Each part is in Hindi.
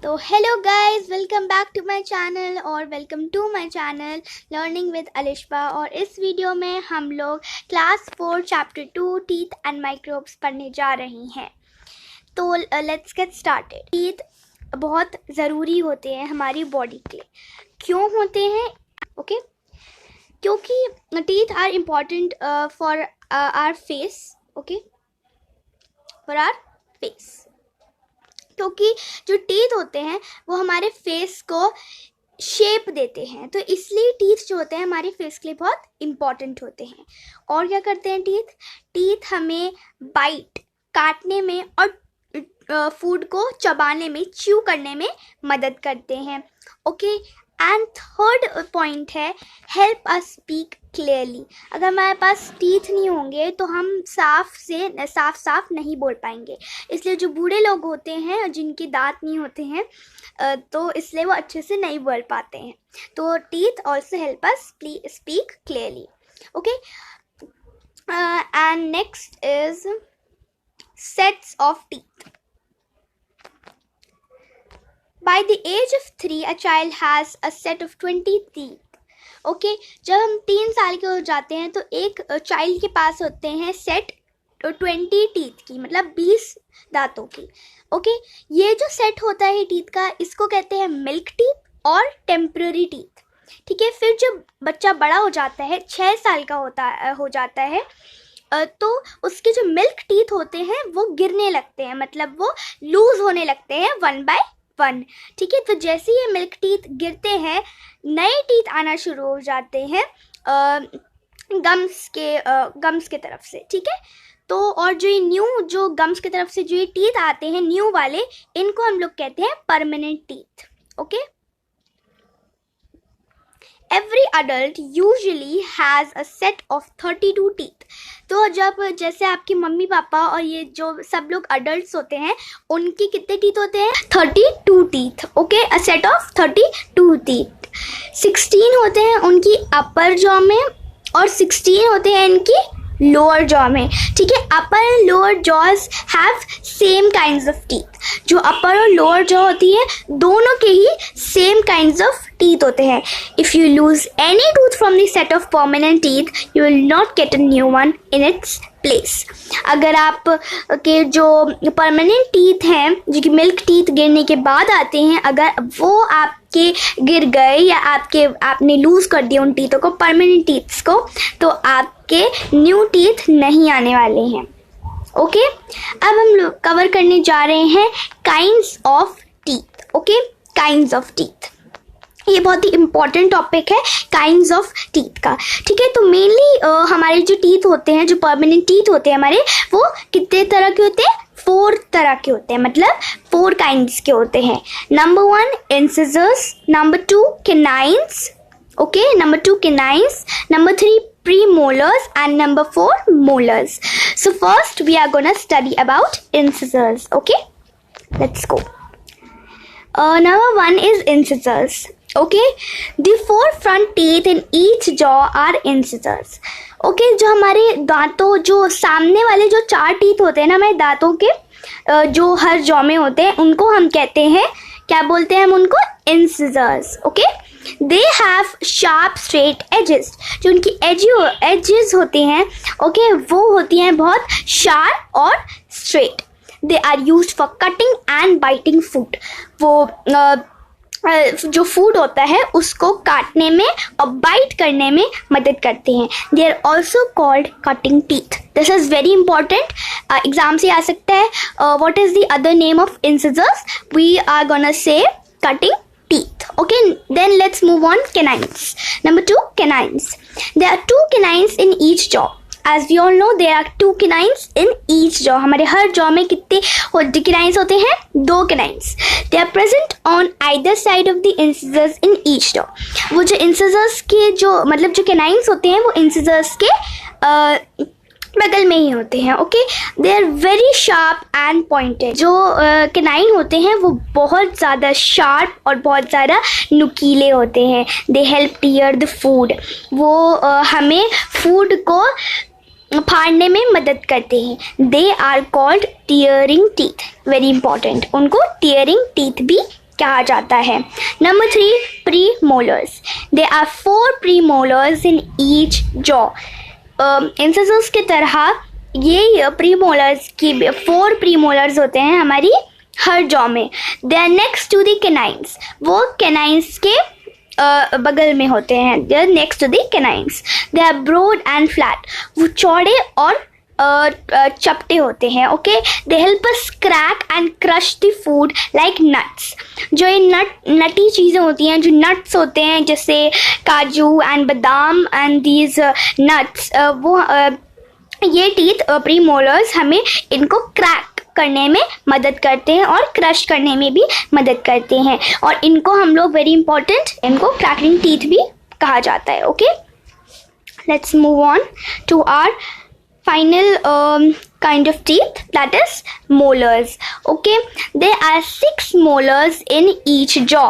तो hello guys, welcome back to my channel और welcome to my channel learning with Alishba. और इस वीडियो में हम लोग class 4 chapter 2 teeth and microbes पढ़ने जा रहे हैं। तो लेट्स गेट स्टार्टेड। टीथ बहुत ज़रूरी होते हैं हमारी बॉडी के लिए। क्यों होते हैं? ओके, क्योंकि teeth are important for our face. Okay, for our face, क्योंकि जो टीथ होते हैं वो हमारे फेस को शेप देते हैं, तो इसलिए टीथ जो होते हैं हमारे फेस के लिए बहुत इम्पॉर्टेंट होते हैं। और क्या करते हैं टीथ हमें बाइट, काटने में और फूड को चबाने में, च्यू करने में मदद करते हैं। ओके, एंड थर्ड पॉइंट है हेल्प अस स्पीक क्लियरली। अगर हमारे पास टीथ नहीं होंगे तो हम साफ नहीं बोल पाएंगे। इसलिए जो बूढ़े लोग होते हैं जिनके दांत नहीं होते हैं तो इसलिए वो अच्छे से नहीं बोल पाते हैं। तो teeth also help us speak clearly. Okay, and next is sets of teeth. By the age of 3, a child has a set of 20 teeth. Okay, जब हम 3 साल के हो जाते हैं तो एक चाइल्ड के पास होते हैं सेट 20 टीथ की, मतलब 20 दांतों की। ओके, ये जो सेट होता है टीथ का, इसको कहते हैं मिल्क टीथ और टेम्पररी टीथ। ठीक है, फिर जब बच्चा बड़ा हो जाता है, 6 साल का हो जाता है, तो उसके जो मिल्क टीथ होते हैं वो गिरने लगते हैं, मतलब वो लूज होने लगते हैं 1 by 1। ठीक है, तो जैसे ही मिल्क टीथ गिरते हैं नए टीथ आना शुरू हो जाते हैं गम्स के तरफ से। ठीक है, तो और जो ये न्यू जो गम्स की तरफ से जो ये टीथ आते हैं न्यू वाले, इनको हम लोग कहते हैं permanent teeth. Okay, Every adult usually has a set of 32 teeth. तो जब जैसे आपकी मम्मी पापा और ये जो सब लोग अडल्ट होते हैं उनके कितने टीथ होते हैं? 32 teeth. Okay, a set of 32 teeth. 16 होते हैं उनकी अपर जॉ में और 16 होते हैं इनकी लोअर जॉ में। ठीक है, upper and lower jaws have same kinds of teeth. जो अपर और लोअर जॉ होती है दोनों के ही सेम काइंड्स ऑफ टीथ होते हैं। If you lose any tooth from the set of permanent teeth you will not get a new one in its place. अगर आप के जो परमानेंट टीथ हैं, जो कि मिल्क टीथ गिरने के बाद आते हैं, अगर वो आपके गिर गए या आपने लूज कर दिया उन टीथों को, परमानेंट टीथ्स को, तो आपके न्यू टीथ नहीं आने वाले हैं। ओके, अब हम लोग कवर करने जा रहे हैं kinds of teeth. Okay, kinds of teeth, ये बहुत ही इम्पॉर्टेंट टॉपिक है काइंड्स ऑफ टीथ का। ठीक है, तो मेनली हमारे जो टीथ होते हैं, जो परमानेंट टीथ होते हैं हमारे, वो कितने तरह के होते हैं? 4 तरह के होते हैं, मतलब 4 काइंड्स के होते हैं। Number 1 incisors, number 2 canines, okay, number 2 canines, number 3 premolars and number 4 molars. So first we are gonna study about incisors. Okay, let's go. Number 1 is incisors. Okay, the 4 front teeth in each jaw are incisors. Okay, जो हमारे दांतों, जो सामने वाले जो 4 टीथ होते हैं ना हमारे दांतों के, जो हर जॉ में होते हैं, उनको हम कहते हैं, क्या बोलते हैं हम उनको? Incisors. Okay, they have sharp straight edges. जो उनकी एजेस होती हैं, ओके, वो होती हैं बहुत शार्प और straight. They are used for cutting and biting food. वो जो फूड होता है उसको काटने में और बाइट करने में मदद करते हैं। They are also called cutting teeth. This is very important, exam से आ सकता है। What is the other name of incisors? We are gonna say cutting teeth. Okay, then let's move on. Canines. Number 2, canines. There are 2 canines in each jaw. As we all know, there are 2 canines in each jaw. हमारे हर jaw में कितने canines होते हैं? 2 canines. They are present on either side of the incisors in each jaw. वो जो incisors के जो मतलब जो canines होते हैं वो incisors के बगल में ही होते हैं। Okay, they are very sharp and pointed. जो कैनाइन होते हैं वो बहुत ज़्यादा शार्प और बहुत ज़्यादा नुकीले होते हैं। They help tear the food. वो हमें फूड को फाड़ने में मदद करते हैं। They are called tearing teeth. Very important, उनको टीयरिंग टीथ भी कहा जाता है। Number 3, premolars. They are 4 premolars in each jaw. Incisors की तरह ये प्री मोलर्स की 4 प्री मोलर्स होते हैं हमारी हर जॉ में। They are next to the canines. वो कैनाइन्स के बगल में होते हैं। They are next to the canines. They are broad and flat. वो चौड़े और चपटे होते हैं। Okay, they help us crack and crush the food like nuts. जो ये नटी चीज़ें होती हैं, जो नट्स होते हैं जैसे काजू एंड बादाम एंड दीज नट्स, वो ये टीथ प्री मोलर्स हमें इनको क्रैक करने में मदद करते हैं और क्रश करने में भी मदद करते हैं। और इनको हम लोग वेरी इंपॉर्टेंट, इनको क्रैकिंग टीथ भी कहा जाता है। Okay, let's move on to our final kind of teeth, that is molars. Okay, there are 6 molars in each jaw.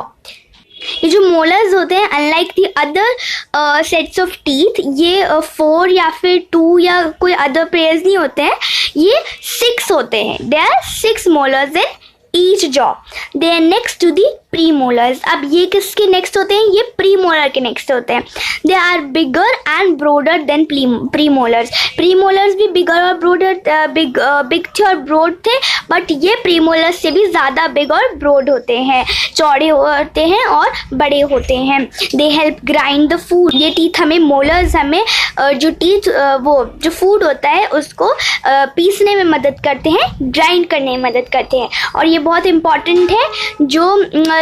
ये जो मोलर्स होते हैं unlike the other sets of teeth, ये 4 या फिर 2 या कोई अदर पेयर्स नहीं होते हैं, ये 6 होते हैं। They are 6 molars in each jaw. They are next to the premolars. अब ये किसके नेक्स्ट होते हैं? ये प्री मोलर के नेक्स्ट होते हैं। They are bigger and broader than premolars. Premolars भी बिगर और ब्रॉडर बिग थे और ब्रॉड थे, बट ये प्री मोलर्स से भी ज़्यादा बिग और ब्रॉड होते हैं, चौड़े होते हैं और बड़े होते हैं। They help grind the food. ये टीथ हमें मोलर्स हमें जो टीथ वो जो फूड होता है उसको पीसने में मदद करते हैं, ग्राइंड करने में मदद करते हैं। और ये बहुत इम्पॉर्टेंट है, जो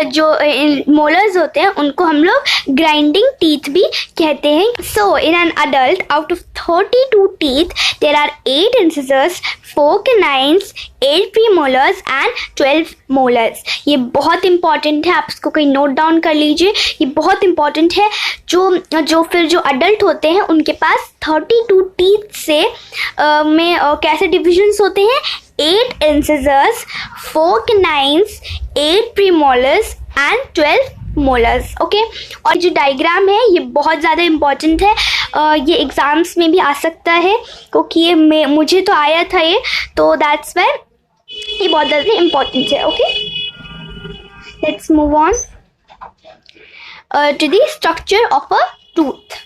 मोलर्स होते हैं उनको हम लोग ग्राइंडिंग टीथ भी कहते हैं। So in an adult out of 32 teeth there are 8 incisors, 4 canines, 8 premolars and 12 molars. ये बहुत इंपॉर्टेंट है, आप इसको कहीं नोट डाउन कर लीजिए, ये बहुत इंपॉर्टेंट है। जो अडल्ट होते हैं उनके पास 32 टीथ से में कैसे डिविजन्स होते हैं? 8 incisors, 4 canines, 8 premolars and 12 molars. Okay, और जो डायग्राम है ये बहुत ज़्यादा इम्पॉर्टेंट है, ये एग्ज़ाम्स में भी आ सकता है, क्योंकि ये मुझे तो आया था ये, तो दैट्स वाई ये बहुत ज़्यादा इम्पॉर्टेंट है। Okay, let's move on to the structure of a tooth.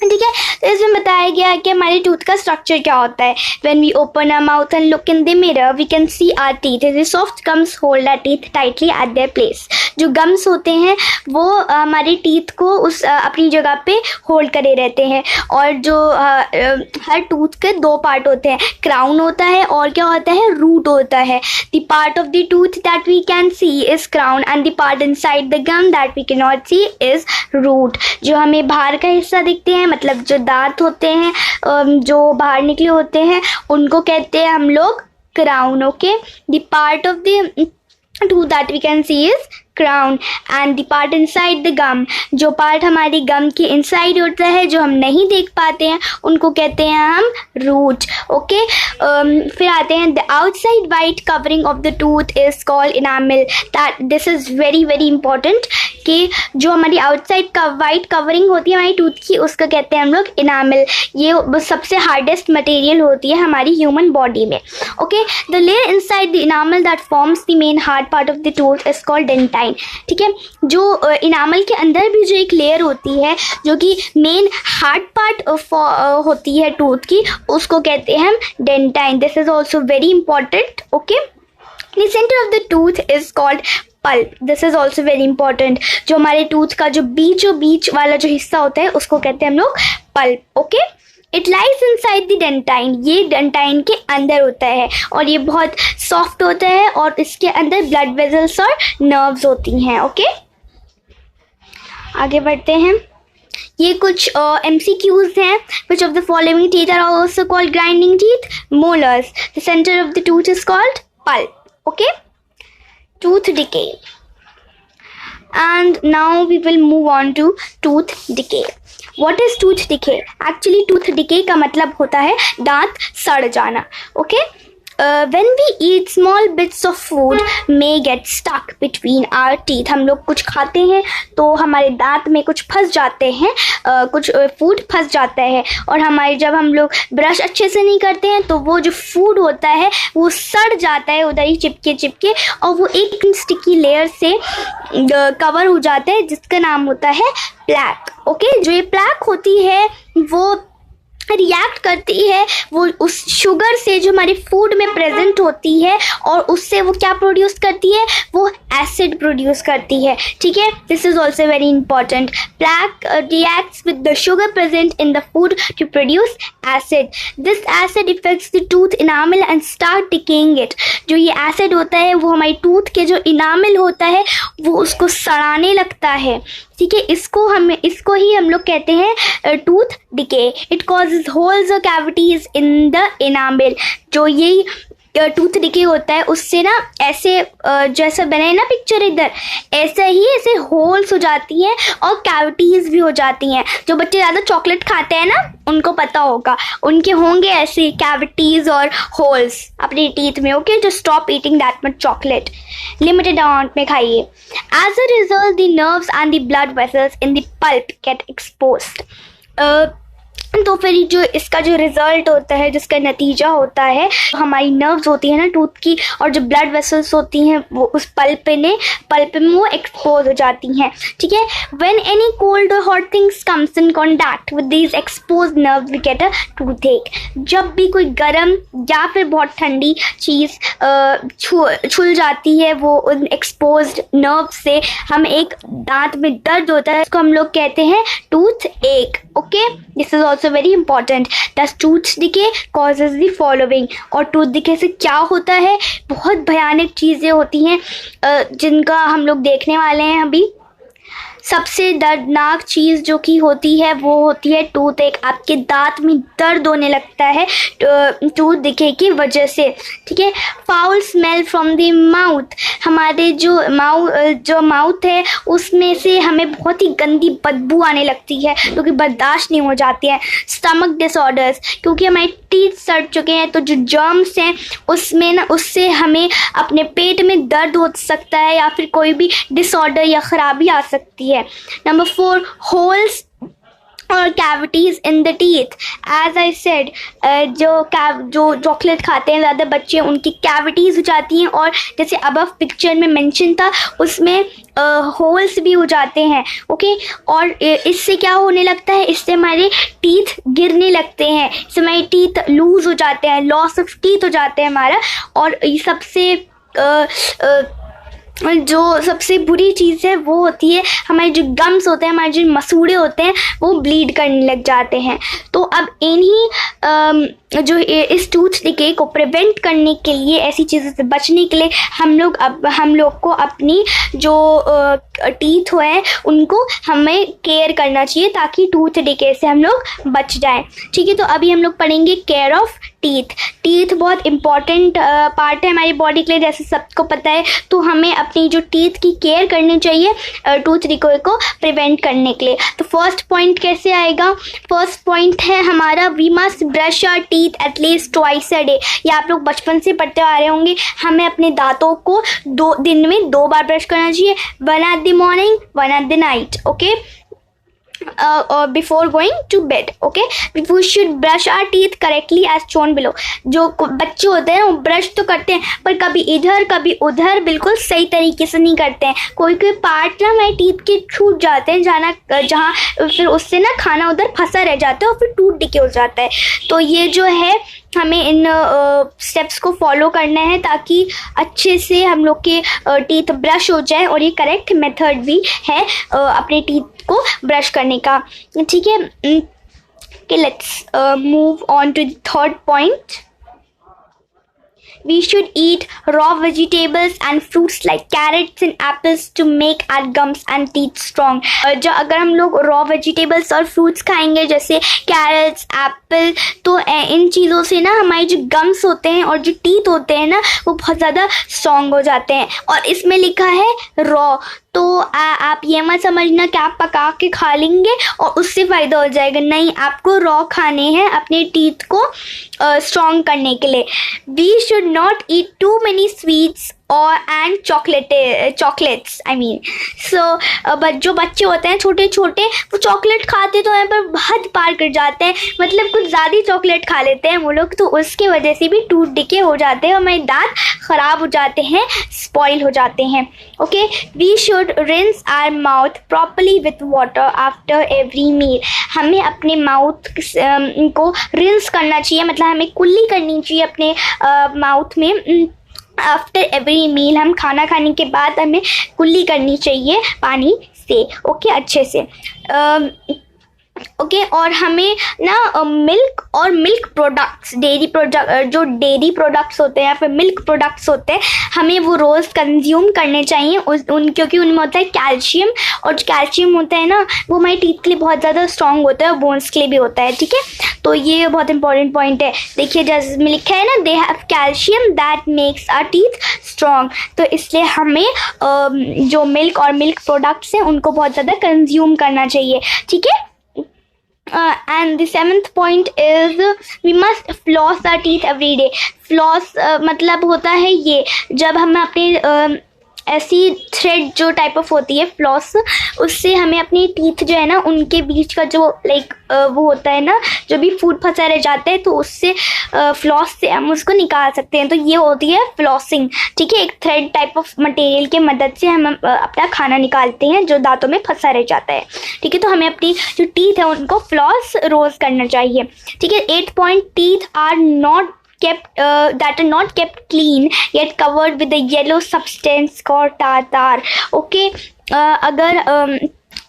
ठीक है, तो इसमें बताया गया है कि हमारे टूथ का स्ट्रक्चर क्या होता है। When we open our mouth and look in the mirror we can see our teeth. The soft gums hold our teeth tightly at their place. जो गम्स होते हैं वो हमारे टीथ को उस अपनी जगह पे होल्ड करे रहते हैं। और जो हर टूथ के 2 पार्ट होते हैं, क्राउन होता है और क्या होता है, रूट होता है। The part of the tooth that we can see is crown and the part inside the gum that we can not see is root. जो हमें बाहर का हिस्सा दिखते हैं, मतलब जो दांत होते हैं जो बाहर निकले होते हैं, उनको कहते हैं हम लोग crown. Okay, the part of the tooth that we can see is crown and the part inside the gum, जो पार्ट हमारी गम के इनसाइड होता है जो हम नहीं देख पाते हैं उनको कहते हैं हम रूट। ओके, फिर आते हैं the outside white covering of the tooth is called enamel. That this is very very important कि जो हमारी आउटसाइड का वाइट कवरिंग होती है हमारी टूथ की, उसका कहते हैं हम लोग इनामिल। ये सबसे हार्डेस्ट मटेरियल होती है हमारी ह्यूमन बॉडी में। Okay, the layer inside the enamel that forms the main hard part of the tooth is called dentine. ठीक है, जो इनामल के अंदर भी जो एक लेयर होती है जो कि मेन हार्ड पार्ट होती है टूथ की, उसको कहते हैं हम dentine. This is also very important. Okay, the centre of the tooth is called pulp. This is also very important. जो हमारे टूथ का जो बीच वाला जो हिस्सा होता है उसको कहते हैं हम लोग pulp. Okay, it lies inside the dentine. ये डेंटाइन के अंदर होता है और ये बहुत सॉफ्ट होता है और इसके अंदर ब्लड वेजल्स और नर्व्स होती हैं। ओके, आगे बढ़ते हैं। ये कुछ MCQs हैं। Which of the following teeth are also called grinding teeth? Molars. The center of the tooth is called pulp. Okay, tooth decay. And now we will move on to tooth decay. What is tooth decay? Actually tooth decay का मतलब होता है दांत सड़ जाना। Okay, when we eat small bits of food may get stuck between our teeth. हम लोग कुछ खाते हैं तो हमारे दांत में कुछ फंस जाते हैं, कुछ फूड फंस जाता है, और हमारे जब हम लोग ब्रश अच्छे से नहीं करते हैं तो वो जो फूड होता है वो सड़ जाता है उधर ही चिपके और वो एक स्टिकी लेयर से कवर हो जाता है जिसका नाम होता है प्लैक. ओके, जो ये प्लैक होती है वो रिएक्ट करती है वो उस शुगर से जो हमारे फूड में प्रेजेंट होती है, और उससे वो क्या प्रोड्यूस करती है, वो एसिड प्रोड्यूस करती है. ठीक है, this is also very important. Plaque reacts with the sugar present in the food to produce acid. This acid effects the tooth enamel and start decaying it. जो ये एसिड होता है वो हमारी टूथ के जो इनामल होता है वो उसको सड़ाने लगता है. ठीक है, इसको ही हम लोग कहते हैं tooth decay. It causes holes और कैविटीज इन द इनामल. जो यही टूथ डिके होता है उससे ना ऐसे जैसा बने ना पिक्चर इधर, ऐसे होल्स हो जाती हैं और कैविटीज भी हो जाती हैं. जो बच्चे ज़्यादा चॉकलेट खाते हैं ना उनको पता होगा, उनके होंगे ऐसे कैविटीज और होल्स अपने टीथ में. ओके, जो stop eating that much chocolate, limited amount में खाइए. As a result the nerves and the blood vessels in the pulp get exposed. तो फिर जो इसका जो रिजल्ट होता है, जिसका नतीजा होता है, हमारी नर्व्स होती है ना टूथ की और जो ब्लड वेसल्स होती हैं वो उस पल्प में वो एक्सपोज हो जाती हैं. ठीक है, व्हेन एनी कोल्ड और hot things comes in contact with these expose nerves we get a toothache. जब भी कोई गर्म या फिर बहुत ठंडी चीज़ छुल जाती है वो उन एक्सपोज नर्व से, हम एक दांत में दर्द होता है, उसको हम लोग कहते हैं टूथ एक. Okay, this is also very important. Does tooth decay causes the following. और टूथ डिके से क्या होता है, बहुत भयानक चीज़ें होती हैं जिनका हम लोग देखने वाले हैं अभी. सबसे दर्दनाक चीज़ जो कि होती है वो होती है टूथ एक. आपके दांत में दर्द होने लगता है टूथ डिके की वजह से. ठीक है, foul smell from the mouth. हमारे जो माउथ है उसमें से हमें बहुत ही गंदी बदबू आने लगती है जो कि बर्दाश्त नहीं हो जाती है. स्टमक डिसऑर्डर्स, क्योंकि हमारे टीथ सड़ चुके हैं तो जो जर्म्स हैं उससे हमें अपने पेट में दर्द हो सकता है या फिर कोई भी डिसऑर्डर या ख़राबी आ सकती है. Number 4, holes और cavities in the teeth. As I said, जो चॉकलेट खाते हैं ज़्यादा बच्चे उनकी कैविटीज़ हो जाती हैं, और जैसे अबव पिक्चर में मेंशन था उसमें होल्स भी हो जाते हैं. ओके, और इससे क्या होने लगता है, इससे हमारे टीथ गिरने लगते हैं, इससे हमारे टीथ लूज हो जाते हैं, लॉस ऑफ टीथ हो जाते हैं हमारा. और ये जो सबसे बुरी चीज़ है वो होती है हमारे जो गम्स होते हैं, हमारे जो मसूड़े होते हैं वो ब्लीड करने लग जाते हैं. तो अब इन्हीं जो इस टूथ डिके को प्रिवेंट करने के लिए, ऐसी चीज़ों से बचने के लिए हम लोग को अपनी जो टीथ हैं उनको हमें केयर करना चाहिए ताकि टूथ डिके से हम लोग बच जाएं. ठीक है, तो अभी हम लोग पढ़ेंगे केयर ऑफ टीथ. टीथ बहुत इंपॉर्टेंट पार्ट है हमारी बॉडी के लिए, जैसे सबको पता है. तो हमें अपनी जो टीथ की केयर करनी चाहिए टूथ डिके को प्रिवेंट करने के लिए. तो फर्स्ट पॉइंट कैसे आएगा, फर्स्ट पॉइंट है हमारा we must brush our teeth at least twice a day. ये आप लोग बचपन से पढ़ते आ रहे होंगे. हमें अपने दांतों को दिन में 2 बार ब्रश करना चाहिए, 1 at the morning, 1 at the night. Okay, or before going to bed. Okay, we should brush our teeth correctly as shown below. जो बच्चे होते हैं वो ब्रश तो करते हैं पर कभी इधर कभी उधर बिल्कुल सही तरीके से नहीं करते हैं. कोई पार्ट ना हमारे टीथ के छूट जाते हैं जहाँ फिर उससे ना खाना उधर फंसा रह जाता है और फिर टूट डिके हो जाता है. तो ये जो है हमें इन स्टेप्स को फॉलो करना है ताकि अच्छे से हम लोग के टीथ ब्रश हो जाए, और ये करेक्ट मेथड भी है अपने टीथ को ब्रश करने का. ठीक है, let's move on to the third point. We should eat raw vegetables and fruits like carrots and apples to make our gums and teeth strong. जो अगर हम लोग raw vegetables और fruits खाएंगे जैसे carrots, apple, तो इन चीज़ों से ना हमारे जो gums होते हैं और जो teeth होते हैं ना वो बहुत ज़्यादा strong हो जाते हैं. और इसमें लिखा है raw, तो आप ये मत समझना कि आप पका के खा लेंगे और उससे फ़ायदा हो जाएगा। नहीं, आपको रॉ खाने हैं अपने टीथ को स्ट्रॉन्ग करने के लिए। We should not eat too many sweets और and chocolates I mean. So जो बच्चे होते हैं छोटे छोटे, वो चॉकलेट खाते तो हैं पर हद पार कर जाते हैं, मतलब कुछ ज़्यादा चॉकलेट खा लेते हैं वो लोग, तो उसकी वजह से भी टूथ डिके हो जाते हैं और हमारे दांत ख़राब हो जाते हैं, स्पॉइल हो जाते हैं। Okay, we should rinse our mouth properly with water after every meal. हमें अपने माउथ को रिंस करना चाहिए, मतलब हमें कुल्ली करनी चाहिए अपने माउथ में। आफ्टर एवरी मील, हम खाना खाने के बाद हमें कुल्ली करनी चाहिए पानी से। ओके, अच्छे से। ओके, और हमें ना मिल्क और मिल्क प्रोडक्ट्स, डेयरी प्रोडक्ट, जो डेयरी प्रोडक्ट्स होते हैं या फिर मिल्क प्रोडक्ट्स होते हैं, हमें वो रोज़ कंज्यूम करने चाहिए क्योंकि उनमें होता है कैल्शियम, और जो कैल्शियम होता है ना वो हमारे टीथ के लिए बहुत ज़्यादा स्ट्रॉन्ग होता है और बोन्स के लिए भी होता है। ठीक है, तो ये बहुत इंपॉर्टेंट पॉइंट है। देखिए जैसे लिखा है ना, they have calcium that makes our teeth strong, तो इसलिए हमें जो मिल्क और मिल्क प्रोडक्ट्स हैं उनको बहुत ज़्यादा कंज्यूम करना चाहिए। ठीक है, and the seventh point is we must floss our teeth every day. floss मतलब होता है ये, जब हम अपने ऐसी थ्रेड जो टाइप ऑफ होती है फ्लॉस, उससे हमें अपनी टीथ जो है ना उनके बीच का जो लाइक वो होता है ना, जो भी फूड फंसा रह जाता है, तो उससे फ्लॉस से हम उसको निकाल सकते हैं। तो ये होती है फ्लॉसिंग। ठीक है, एक थ्रेड टाइप ऑफ मटेरियल की मदद से हम अपना खाना निकालते हैं जो दांतों में फंसा रह जाता है। ठीक है, तो हमें अपनी जो टीथ है उनको फ्लॉस रोज़ करना चाहिए। ठीक है, 8 point, teeth are not that are not kept clean yet covered with a yellow substance called tartar. Okay, अगर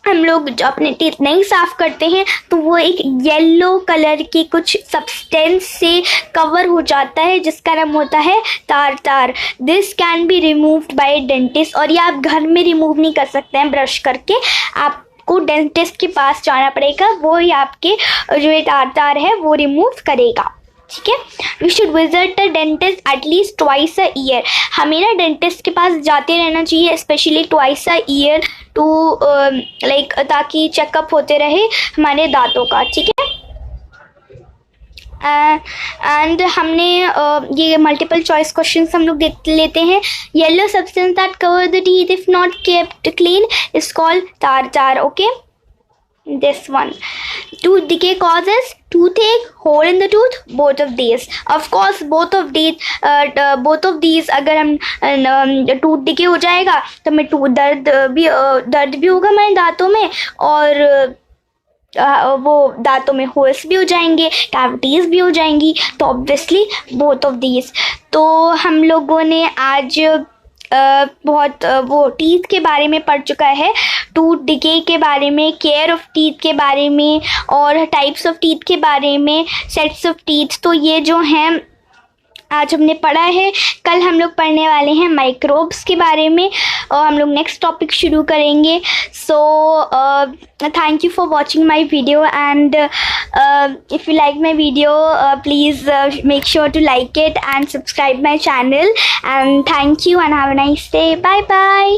हम लोग जो अपने टीथ नहीं साफ़ करते हैं तो वो एक येलो कलर की कुछ सब्सटेंस से कवर हो जाता है जिसका नाम होता है Tartar. This can be removed by dentist, और ये आप घर में रिमूव नहीं कर सकते हैं ब्रश करके, आपको डेंटिस्ट के पास जाना पड़ेगा, वो ही आपके जो ये टारटार है वो रिमूव करेगा। ठीक है, we should visit the dentist at least twice a year. हमें ना डेंटिस्ट के पास जाते रहना चाहिए, specially twice a year, to like ताकि चेकअप होते रहे हमारे दांतों का। ठीक है, एंड हमने ये मल्टीपल चॉइस क्वेश्चन हम लोग देख लेते हैं। Yellow substance that cover the teeth if not kept clean is called Tartar. Okay, this one. Tooth decay causes toothache, hole in the tooth, both of these. Of course both of these अगर हम टूथ डिके हो जाएगा तो हमें दर्द भी होगा हमारे दांतों में, और वो दांतों में होल्स भी हो जाएंगे, कैविटीज़ भी हो जाएंगी, तो ऑब्वियसली बोथ ऑफ दीज। तो हम लोगों ने आज बहुत वो टीथ के बारे में पढ़ चुका है, टूथ डिके के बारे में, केयर ऑफ टीथ के बारे में, और टाइप्स ऑफ टीथ के बारे में, सेट्स ऑफ टीथ। तो ये जो हैं आज हमने पढ़ा है। कल हम लोग पढ़ने वाले हैं माइक्रोब्स के बारे में, और हम लोग नेक्स्ट टॉपिक शुरू करेंगे। So thank you for watching my video, and if you like my video please make sure to like it and subscribe my channel, and thank you and have a nice day. Bye bye.